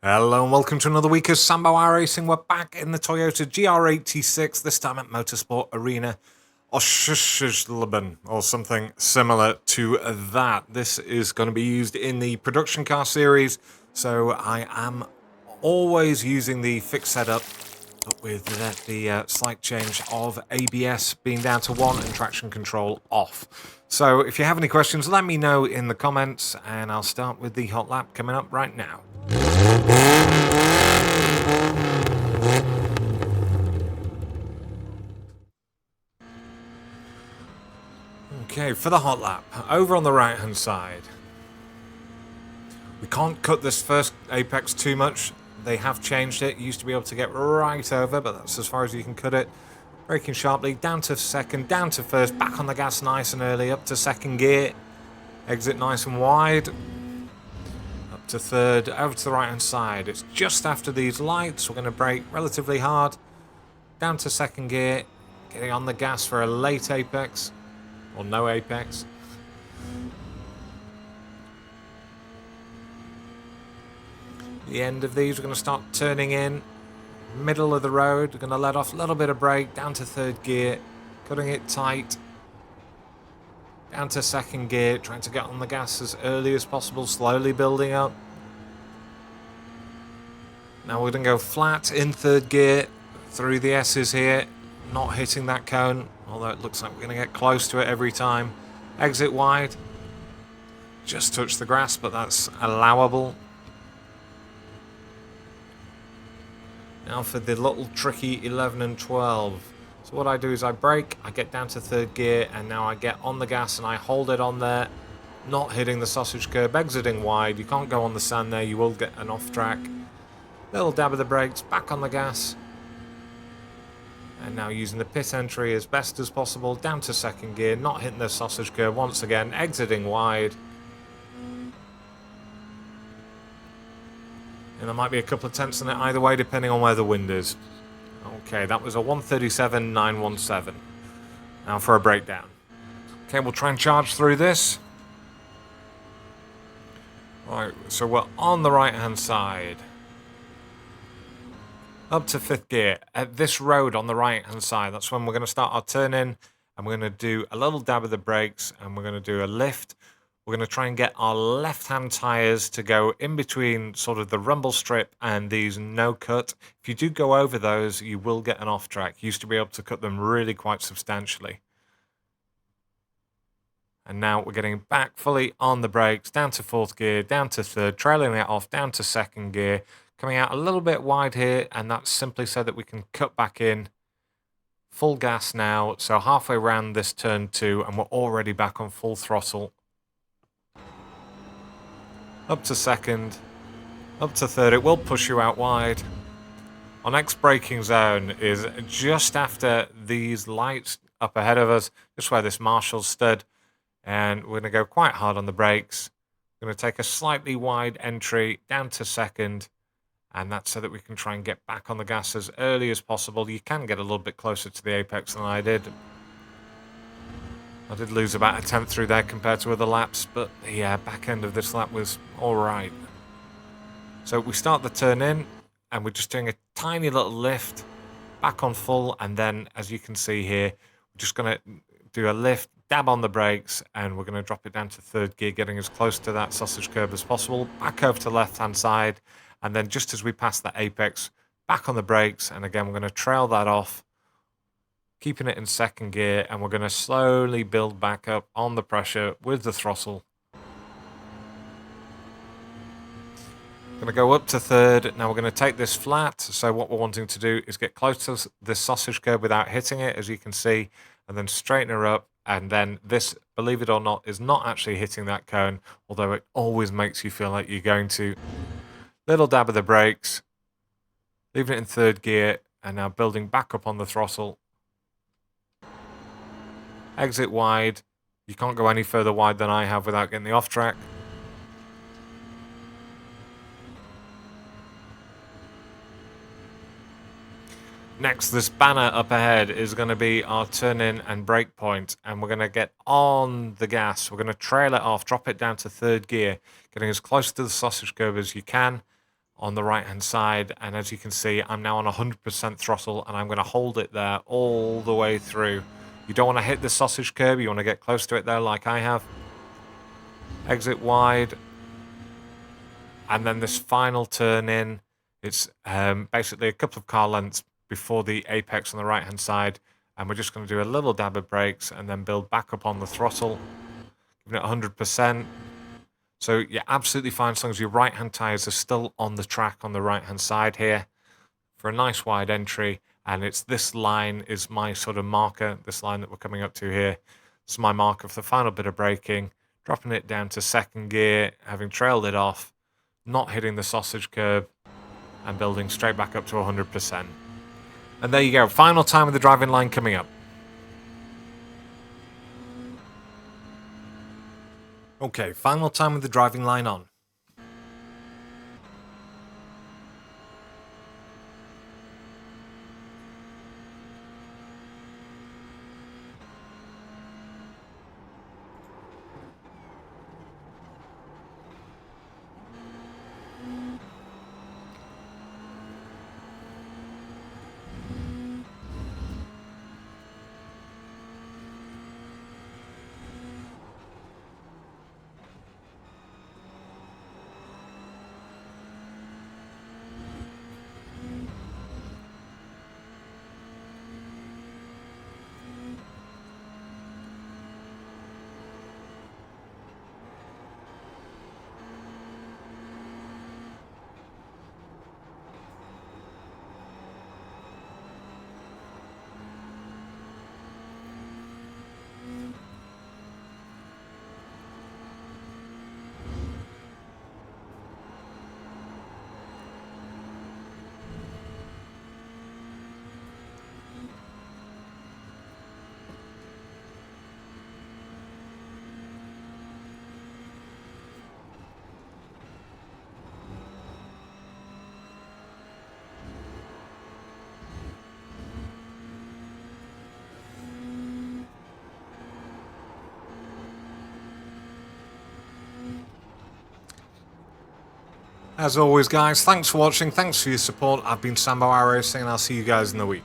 Hello and welcome to another week of Sambo iRacing. We're back in the Toyota GR86, this time at Motorsport Arena Oschersleben, or something similar to that. This is going to be used in the production car series, so I am always using the fixed setup, but with the slight change of ABS being down to 1 and traction control off. So if you have any questions, let me know in the comments, and I'll start with the hot lap coming up right now. Okay, for the hot lap, over on the right hand side. We can't cut this first apex too much. They have changed it. You used to be able to get right over, but that's as far as you can cut it. Braking sharply, down to second, down to first, back on the gas nice and early, up to second gear. Exit nice and wide. Up to third, over to the right hand side. It's just after these lights. We're going to brake relatively hard. Down to second gear, getting on the gas for a late apex. Or no apex. The end of these, we're going to start turning in. Middle of the road, we're going to let off a little bit of brake, down to third gear, cutting it tight. Down to second gear, trying to get on the gas as early as possible, slowly building up. Now we're going to go flat in third gear, through the S's here, not hitting that cone, although it looks like we're going to get close to it every time. Exit wide. Just touch the grass, but that's allowable. Now for the little tricky 11 and 12. So what I do is I brake, I get down to third gear, and now I get on the gas and I hold it on there, not hitting the sausage curb, exiting wide. You can't go on the sand there, you will get an off track. Little dab of the brakes, back on the gas. And now using the pit entry as best as possible, down to second gear, not hitting the sausage curve once again, exiting wide. And there might be a couple of tenths in it either way, depending on where the wind is. Okay, that was a 137.917. Now for a breakdown. Okay, we'll try and charge through this. Alright, so we're on the right-hand side. Up to fifth gear. At this road on the right hand side, that's when we're going to start our turn in, and we're going to do a little dab of the brakes, and we're going to do a lift. We're going to try and get our left hand tires to go in between sort of the rumble strip and these no cut. If you do go over those, you will get an off track. You used to be able to cut them really quite substantially. And now we're getting back fully on the brakes, down to fourth gear, down to third, trailing it off, down to second gear. Coming out a little bit wide here, and that's simply so that we can cut back in. Full gas now, so halfway around this turn 2, and we're already back on full throttle. Up to second, up to third, it will push you out wide. Our next braking zone is just after these lights up ahead of us, just where this Marshall stood, and we're going to go quite hard on the brakes. We're going to take a slightly wide entry down to second. And that's so that we can try and get back on the gas as early as possible. You can get a little bit closer to the apex than I did. I did lose about a tenth through there compared to other laps, but the back end of this lap was alright. So we start the turn in, and we're just doing a tiny little lift, back on full, and then, as you can see here, we're just going to do a lift, dab on the brakes, and we're going to drop it down to third gear, getting as close to that sausage curve as possible, back over to the left-hand side. And then just as we pass that apex, back on the brakes, and again, we're going to trail that off, keeping it in second gear, and we're going to slowly build back up on the pressure with the throttle. Going to go up to third. Now we're going to take this flat, so what we're wanting to do is get close to this sausage curve without hitting it, as you can see, and then straighten her up. And then this, believe it or not, is not actually hitting that cone, although it always makes you feel like you're going to. Little dab of the brakes, leaving it in third gear, and now building back up on the throttle. Exit wide. You can't go any further wide than I have without getting the off track. Next, this banner up ahead is going to be our turn in and brake point, and we're going to get on the gas. We're going to trail it off, drop it down to third gear, getting as close to the sausage curve as you can. on the right hand side, and as you can see, I'm now on 100% throttle, and I'm going to hold it there all the way through. You don't want to hit the sausage curb, you want to get close to it there like I have. Exit wide, and then this final turn in, it's basically a couple of car lengths before the apex on the right hand side, and we're just going to do a little dab of brakes and then build back up on the throttle, giving it 100%. So you're absolutely fine as long as your right-hand tyres are still on the track on the right-hand side here for a nice wide entry. And it's this line is my sort of marker, this line that we're coming up to here. It's my marker for the final bit of braking, dropping it down to second gear, having trailed it off, not hitting the sausage curb, and building straight back up to 100%. And there you go, final time of the driving line coming up. Okay, final time with the driving line on. As always, guys, thanks for watching, thanks for your support. I've been Sambo iRacing, and I'll see you guys in the week.